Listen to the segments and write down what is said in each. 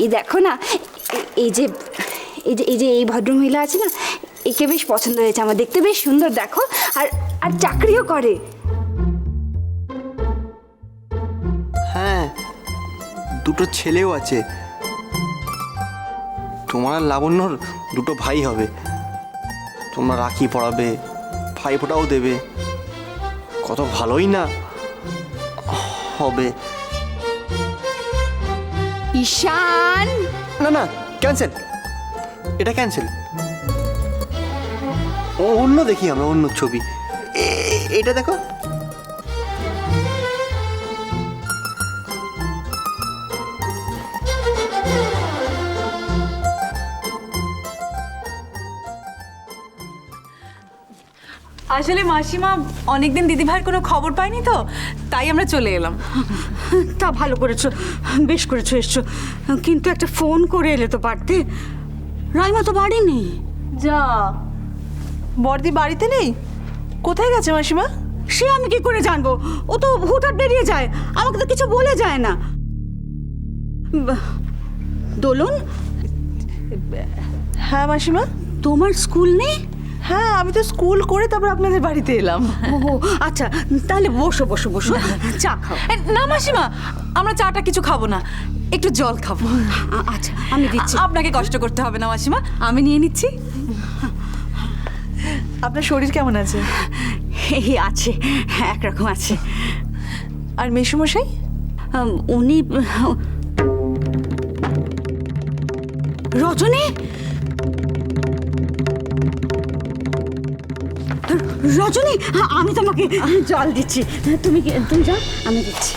এই দেখো না, এই যে এই ভদ্রমহিলা আছে না, একে বেশ পছন্দ হয়েছে আমার, দেখতে বেশ সুন্দর দেখো, আর আর চাকরিও করে। হ্যাঁ, দুটো ছেলেও আছে। তোমার আর লাবণ্যর দুটো ভাই হবে। তোমরা রাখি পড়াবে, ভাইফোঁটাও দেবে, কত ভালোই না হবে। ঈশান, না না, ক্যান্সেল, এটা ক্যান্সেল। অন্য দেখি আমরা, অন্য ছবি। এটা দেখো। আসলে মাসিমা অনেকদিন দিদিভাইয়ের কোনো খবর পাইনি তো, তাই আমরা চলে এলাম। তা ভালো করেছো, বেশ করেছো এসছো, কিন্তু একটা ফোন করে এলে তো পারতে। রাইমা তো বাড়ি নেই। যা, বড়দি বাড়িতে নেই? কোথায় গেছে মাসিমা? সে আমি কি করে জানবো? ও তো হুটহাট বেরিয়ে যায়, আমাকে তো কিছু বলে যায় না। দোলন, হ্যাঁ মাসিমা। তোমার স্কুল নেই? হ্যাঁ, আমি তো স্কুল করে তারপর আপনাদের বাড়িতে এলাম। ও আচ্ছা, তাহলে বসো বসো বসো, চা খাও। না মাসিমা, আমরা চাটা কিছু খাবো না, একটু জল খাবো। আচ্ছা, আমি দিচ্ছি। আপনাকে কষ্ট করতে হবে না মাসিমা, আমি নিয়ে নিচ্ছি। আপনার শরীর কেমন আছে? এই আছে, একরকম আছে। আর মেসুমশাই? উনি রজনী, রজনী, আমি তোমাকে জল দিচ্ছি, তুমি যাও, আমি দিচ্ছি।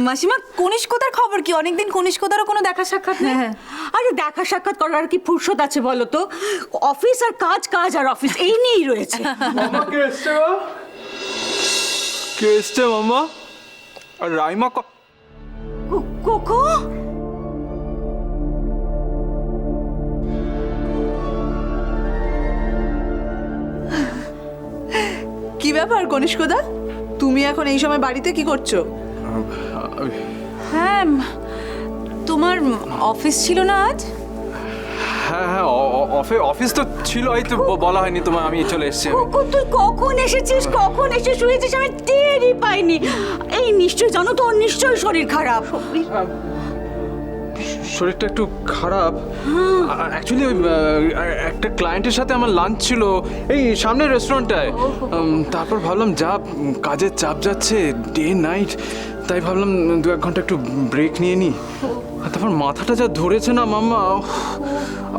মাসিমা, কনিষ্কতার খবর কি? অনেকদিন কনিষ্কতারও কোনো দেখা সাক্ষাৎ নেই। আরে দেখা সাক্ষাৎ করার কি ফুরসত আছে বলো তো? অফিস আর কাজ, কাজ আর অফিস, এই নিয়েই রয়েছে। কে এসছে গো? কে এসছে মাম্মা? আর রাইমা কোকো, কি ব্যাপার কনিষ্কদা, তুমি এখন এই সময় বাড়িতে কি করছো? হ্যাঁ, তোমার অফিস ছিল না আজ? হ্যাঁ হ্যাঁ, অফিস তো ছিল, এই তো বলা হয়নি তোমায়, আমি চলে এসেছি। কোকো, তুই কখন এসেছিস, কখন এসে শুয়েছিস, আমি টেরই পাইনি। এই নিশ্চয়ই জানো তো, ওর নিশ্চয়ই শরীর খারাপ। শরীরটা একটু খারাপ। অ্যাকচুয়ালি ওই একটা ক্লায়েন্টের সাথে আমার লাঞ্চ ছিল এই সামনের রেস্টুরেন্টটায়। তারপর ভাবলাম যা কাজের চাপ যাচ্ছে ডে নাইট, তাই ভাবলাম 2-1 ঘন্টা একটু ব্রেক নিয়ে নিই। আর তারপর মাথাটা যা ধরেছে না মাম্মা,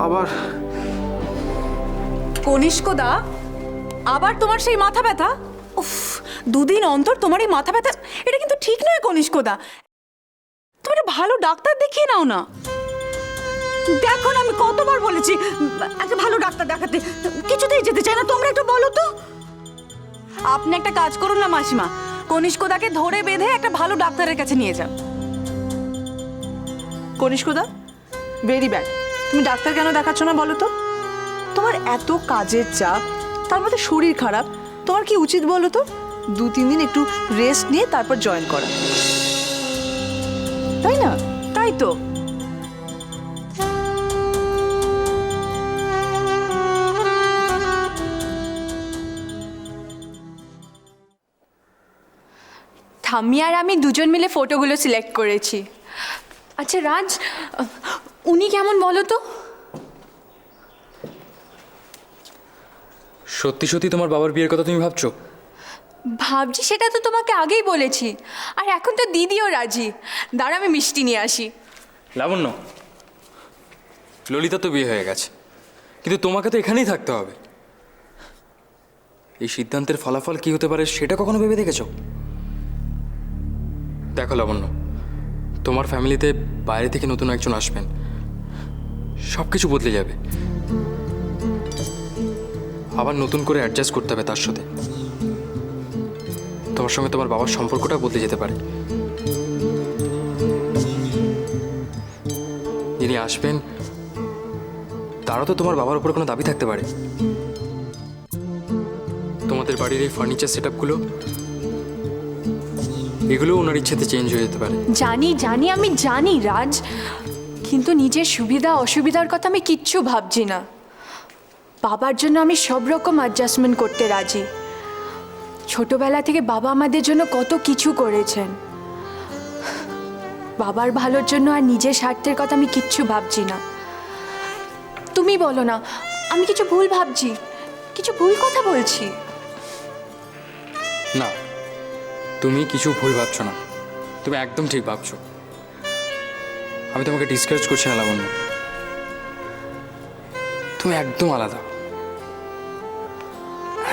আবার। কনিষ্কদা, আবার তোমার সেই মাথা ব্যথা? উফ, 2 দিন অন্তর তোমার এই মাথা ব্যথা, এটা কিন্তু ঠিক নয় কনিষ্কদা। তুমি একটা ভালো ডাক্তার দেখিয়ে নাও না। দেখো না, আমি কতবার বলেছি একটা ভালো ডাক্তার দেখাতে, কিছুতেই যেতে চাই না। তোমরা একটু বলো তো। আপনি একটা কাজ করুন না মাসিমা, কনিষ্কদাকে ধরে বেঁধে একটা ভালো ডাক্তারের কাছে নিয়ে যান। কনিষ্কদা, ভেরি ব্যাড। তুমি ডাক্তার কেন দেখাচ্ছ না বলো তো? তোমার এত কাজের চাপ, তার মধ্যে শরীর খারাপ, তোমার কি উচিত বলো তো? 2-3 দিন একটু রেস্ট নিয়ে তারপর জয়েন করা, তাই না? তাই তো। ঠাম্মি আর আমি দুজন মিলে ফটোগুলো সিলেক্ট করেছি। আচ্ছা রাজ, উনি কেমন বলো তো? সত্যি সত্যি তোমার বাবার বিয়ের কথা তুমি ভাবছো? ভাবছি, সেটা তো তোমাকে আগেই বলেছি। আর এখন তো দিদিও রাজি। দাঁড়া, আমি মিষ্টি নিয়ে আসি। লাবণ্য, ললিতা তো বিয়ে হয়ে গেছে, কিন্তু তোমাকে তো এখানেই থাকতে হবে। এই সিদ্ধান্তের ফলাফল কি হতে পারে সেটা কখনো ভেবে দেখেছো? দেখো লাবণ্য, তোমার ফ্যামিলিতে বাইরে থেকে নতুন একজন আসবেন, সব কিছু বদলে যাবে। আবার নতুন করে অ্যাডজাস্ট করতে হবে তার সাথে। তোমার সঙ্গে তোমার বাবার সম্পর্কটা বদলে যেতে পারে। যিনি আসবেন তারও তো তোমার বাবার উপর কোনো দাবি থাকতে পারে। আমাদের বাড়ির এই ফার্নিচার সেটআপগুলো এগুলো ওনার ইচ্ছেতে চেঞ্জ হয়ে যেতে পারে। জানি জানি আমি জানি রাজ, কিন্তু নিজের সুবিধা অসুবিধার কথা আমি কিচ্ছু ভাবছি না। বাবার জন্য আমি সব রকম অ্যাডজাস্টমেন্ট করতে রাজি। ছোটবেলা থেকে বাবা আমাদের জন্য কত কিছু করেছেন। বাবার ভালোর জন্য আর নিজের স্বার্থের কথা আমি কিচ্ছু ভাবছি না। তুমি বলো না আমি কিছু ভুল ভাবছি, কিছু ভুল কথা বলছি? না, তুমি কিছু ভুল ভাবছো না, তুমি একদম ঠিক ভাবছো। আমি তোমাকে ডিসকারেজ করছি না লাবণ্য, তুমি একদম আলাদা,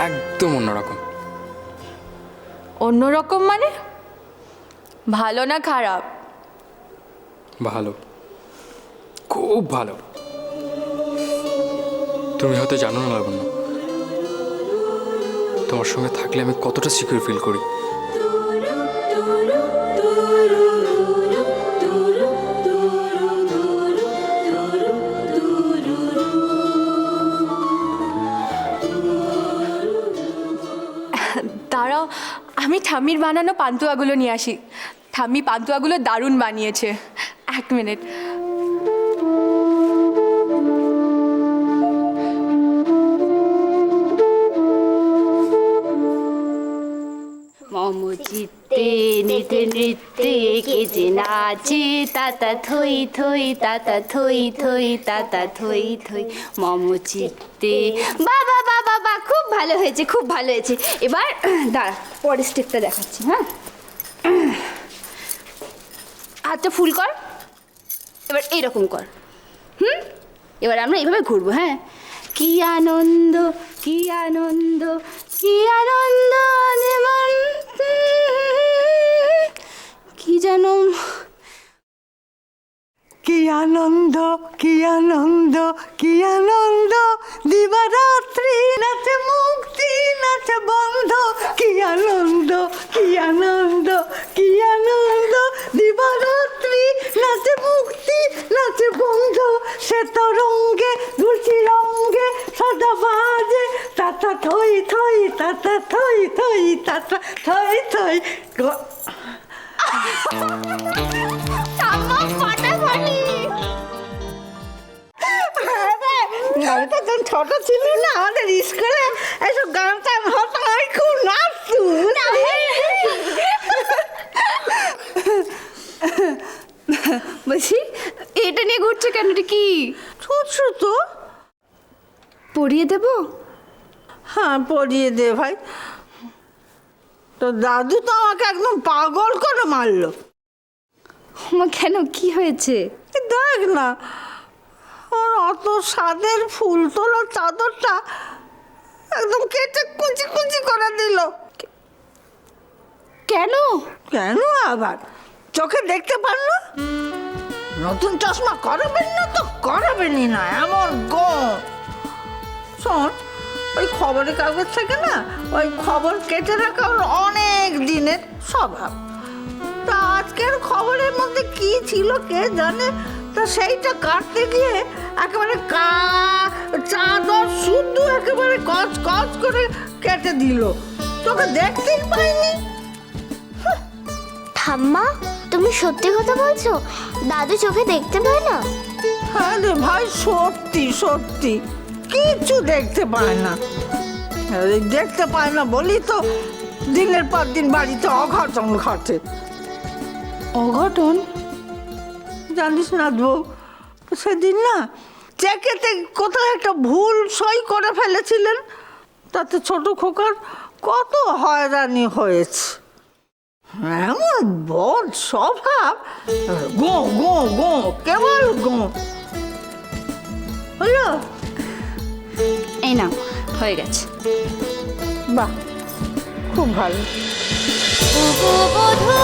একদম অন্যরকম। অন্যরকম মানে? ভালো না খারাপ? ভালো, খুব ভালো। তুমি হয়তো জানো না লাবণ্য, তোমার সঙ্গে থাকলে আমি কতটা সিকিউর ফিল করি। দাঁড়াও, আমি ঠাম্মির বানানো পান্তুয়াগুলো নিয়ে আসি। ঠাম্মি পান্তুয়াগুলো দারুণ বানিয়েছে। এক মিনিট। মম চিত্তে নিতে নৃত্যে কে যে নাচে তাতা থই থই তাতা থই থই তাতা থই থই মম চিত্তে। বাবা বাবা বা খুব ভালো হয়েছে, খুব ভালো হয়েছে। এবার দাঁড়া, পরের স্টেপটা দেখাচ্ছি। হ্যাঁ, হাতটা ফুল কর, এবার এইরকম কর। এবার আমরা এইভাবে ঘুরবো। হ্যাঁ, কি আনন্দ কি আনন্দ কি আনন্দ যেমন কি যেন। কি আনন্দ কি আনন্দ কি আনন্দ, দিবারাত্রি নাচে মুক্তি নাচে বন্ধ। কি আনন্দ কি আনন্দ কি আনন্দ, দিবারাত্রি নাচে মুক্তি নাচে বন্ধ। সে তো রঙ্গে দুলছি রঙ্গে সদা বাজে তাতা থই থই তাতা থই থই তাতা থই থই। আমি তো যখন ছোট ছিল না, আমাদের স্কুলে এসব গান টান হতো, আমি খুব নাচতুম। বলছি এটা নিয়ে ঘুরছে কেন? এটা কি? ছুটছু তো। পড়িয়ে দেবো? হ্যাঁ, পড়িয়ে দে ভাই। তো দাদু তো আমাকে একদম পাগল করে মারলো। মা কেন, কি হয়েছে? দেখ না, ওর অত স্বাদের ফুল তোলা চাদরটা একদম কেটে কুচি কুচি করে দিল। কেন? কেন আবার? চোখে দেখতে পারলো? নতুন চশমা করাবেন না তো করাবেনই না, এমন গো। শোন, ওই খবরের কাগজ থেকে না ওই খবর কেটে রাখা ওর অনেক দিনের স্বভাব। তা আজকের খবরের মধ্যে কি ছিল কে জানে, তা সেইটা কাটতে গিয়ে একেবারে চাদর শুদ্ধ একেবারে কচ কচ করে কেটে দিল, তোকে দেখতেই পাইনি। ঠাম্মা, তুমি সত্যি কথা বলছো? দাদু চোখে দেখতে পায় না? হ্যাঁ রে ভাই, সত্যি সত্যি কিছু দেখতে পায় না। এই দেখতে পায় না বলি তো দিনের পর দিন বাড়িতে অঘটন ঘটে। অঘটন? জানিস না বউ, সেদিন না চেকেতে কোথাও একটা ভুল সই করে ফেলেছিলেন, তাতে ছোট খোকার কত হয়রানি হয়েছে। এমন বদ স্বভাব, গো গো গো, কেবল গো। হলো? এই না, হয়ে গেছে। বাহ, খুব ভালো। বধূ